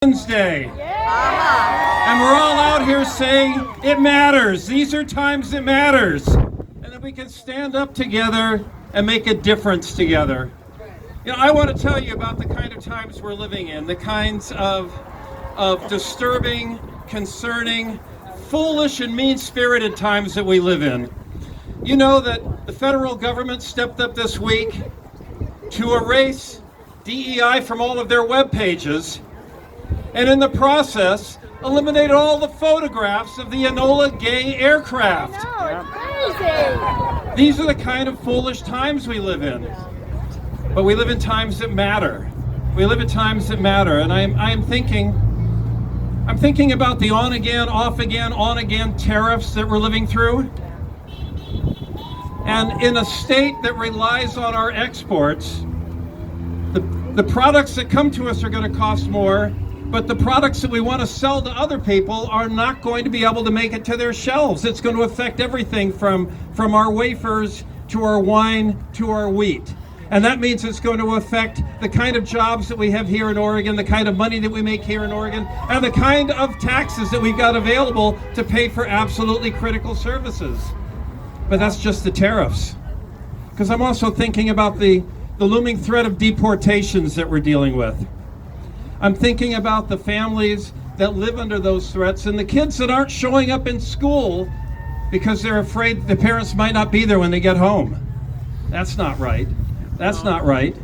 Day. And we're all out here saying it matters. These are times that matters. And that we can stand up together and make a difference together. You know, I want to tell you about the kind of times we're living in, the kinds of disturbing, concerning, foolish and mean-spirited times that we live in. You know that the federal government stepped up this week to erase DEI from all of their web pages, and in the process, eliminated all the photographs of the Enola Gay aircraft. It's crazy. These are the kind of foolish times we live in. But we live in times that matter. We live in times that matter. And I'm thinking about the on again, off again, on again tariffs that we're living through. And in a state that relies on our exports, the products that come to us are going to cost more. But the products that we want to sell to other people are not going to be able to make it to their shelves. It's going to affect everything from our wafers to our wine to our wheat. And that means it's going to affect the kind of jobs that we have here in Oregon, the kind of money that we make here in Oregon, and the kind of taxes that we've got available to pay for absolutely critical services. But that's just the tariffs. Because I'm also thinking about the looming threat of deportations that we're dealing with. I'm thinking about the families that live under those threats and the kids that aren't showing up in school because they're afraid the parents might not be there when they get home. That's not right. That's not right.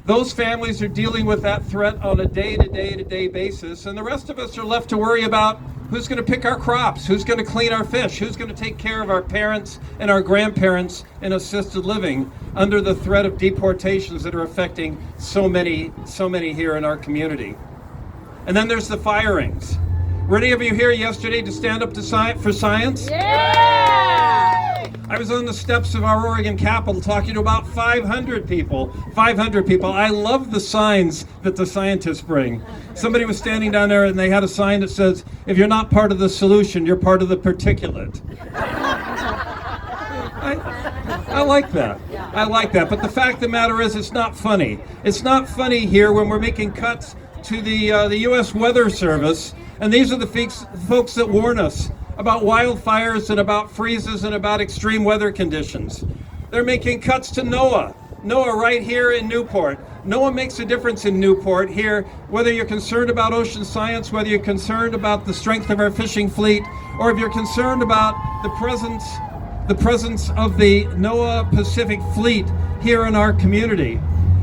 Those families are dealing with that threat on a day-to-day basis, and the rest of us are left to worry about who's going to pick our crops, who's going to clean our fish, who's going to take care of our parents and our grandparents in assisted living under the threat of deportations that are affecting so many here in our community. And then there's the firings. Were any of you here yesterday to stand up for science? Yeah! I was on the steps of our Oregon Capitol talking to about 500 people. 500 people. I love the signs that the scientists bring. Somebody was standing down there and they had a sign that says, if you're not part of the solution, you're part of the particulate. I like that. I like that. But the fact of the matter is, it's not funny. It's not funny here when we're making cuts to the U.S. Weather Service. And these are the folks that warn us about wildfires and about freezes and about extreme weather conditions. They're making cuts to NOAA. NOAA right here in Newport. NOAA makes a difference in Newport here, whether you're concerned about ocean science, whether you're concerned about the strength of our fishing fleet, or if you're concerned about the presence of the NOAA Pacific Fleet here in our community.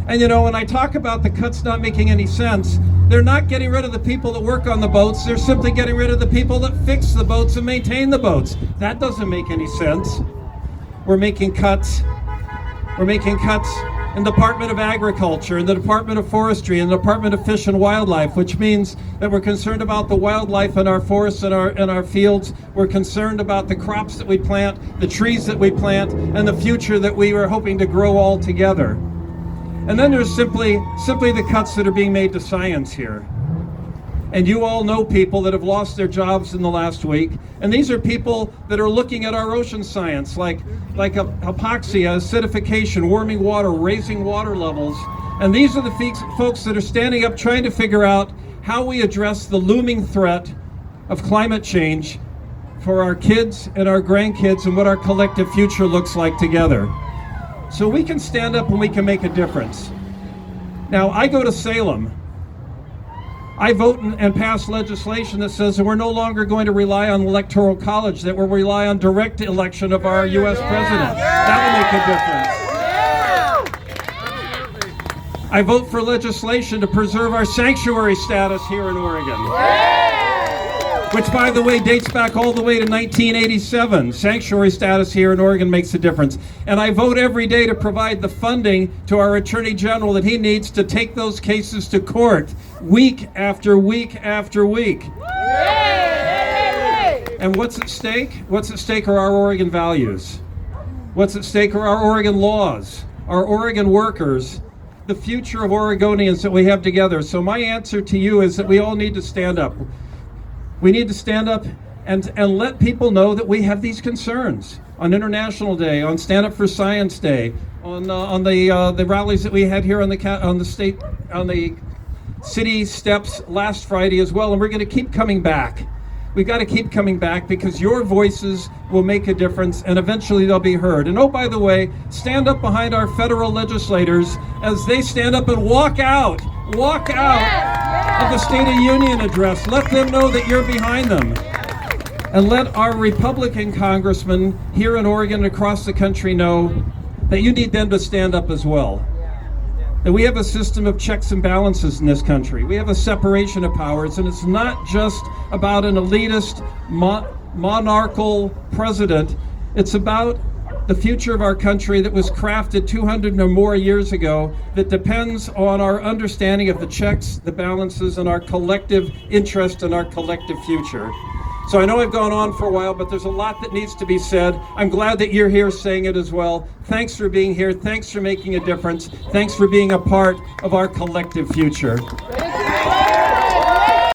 And you know, when I talk about the cuts not making any sense, they're not getting rid of the people that work on the boats. They're simply getting rid of the people that fix the boats and maintain the boats. That doesn't make any sense. We're making cuts. We're making cuts in the Department of Agriculture, in the Department of Forestry, in the Department of Fish and Wildlife, which means that we're concerned about the wildlife in our forests and our fields. We're concerned about the crops that we plant, the trees that we plant, and the future that we were hoping to grow all together. And then there's simply the cuts that are being made to science here. And you all know people that have lost their jobs in the last week. And these are people that are looking at our ocean science, like hypoxia, acidification, warming water, raising water levels. And these are the folks that are standing up trying to figure out how we address the looming threat of climate change for our kids and our grandkids and what our collective future looks like together. So we can stand up and we can make a difference. Now, I go to Salem. I vote and pass legislation that says that we're no longer going to rely on the Electoral College, that we'll rely on direct election of our U.S. president. That will make a difference. I vote for legislation to preserve our sanctuary status here in Oregon. Which, by the way, dates back all the way to 1987. Sanctuary status here in Oregon makes a difference. And I vote every day to provide the funding to our Attorney General that he needs to take those cases to court week after week after week. And what's at stake? What's at stake are our Oregon values. What's at stake are our Oregon laws, our Oregon workers, the future of Oregonians that we have together. So my answer to you is that we all need to stand up. We need to stand up and let people know that we have these concerns on International Day, on Stand Up for Science Day, on the rallies that we had here on the city steps last Friday as well, and we're going to keep coming back. We've got to keep coming back because your voices will make a difference and eventually they'll be heard. And oh, by the way, stand up behind our federal legislators as they stand up and walk out of the State of Union address. Let them know that you're behind them. And let our Republican congressmen here in Oregon and across the country know that you need them to stand up as well. That we have a system of checks and balances in this country. We have a separation of powers, and it's not just about an elitist, monarchical president. It's about the future of our country that was crafted 200 or more years ago that depends on our understanding of the checks, the balances, and our collective interest in our collective future. So I know I've gone on for a while, but there's a lot that needs to be said. I'm glad that you're here saying it as well. Thanks for being here. Thanks for making a difference. Thanks for being a part of our collective future.